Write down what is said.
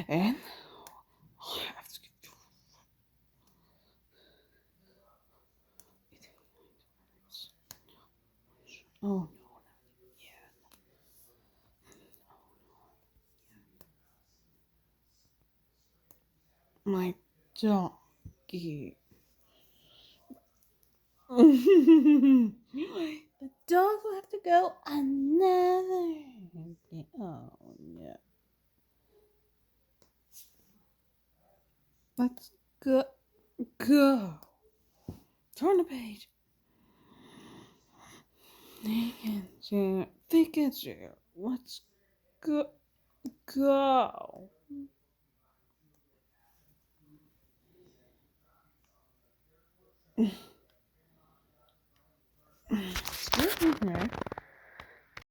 And I have to get. Oh no, not yet. My doggy. The dog will have to go another day. Oh no. Let's go. Go. Turn the page. Pikachu. Let's go. Go. Excuse me.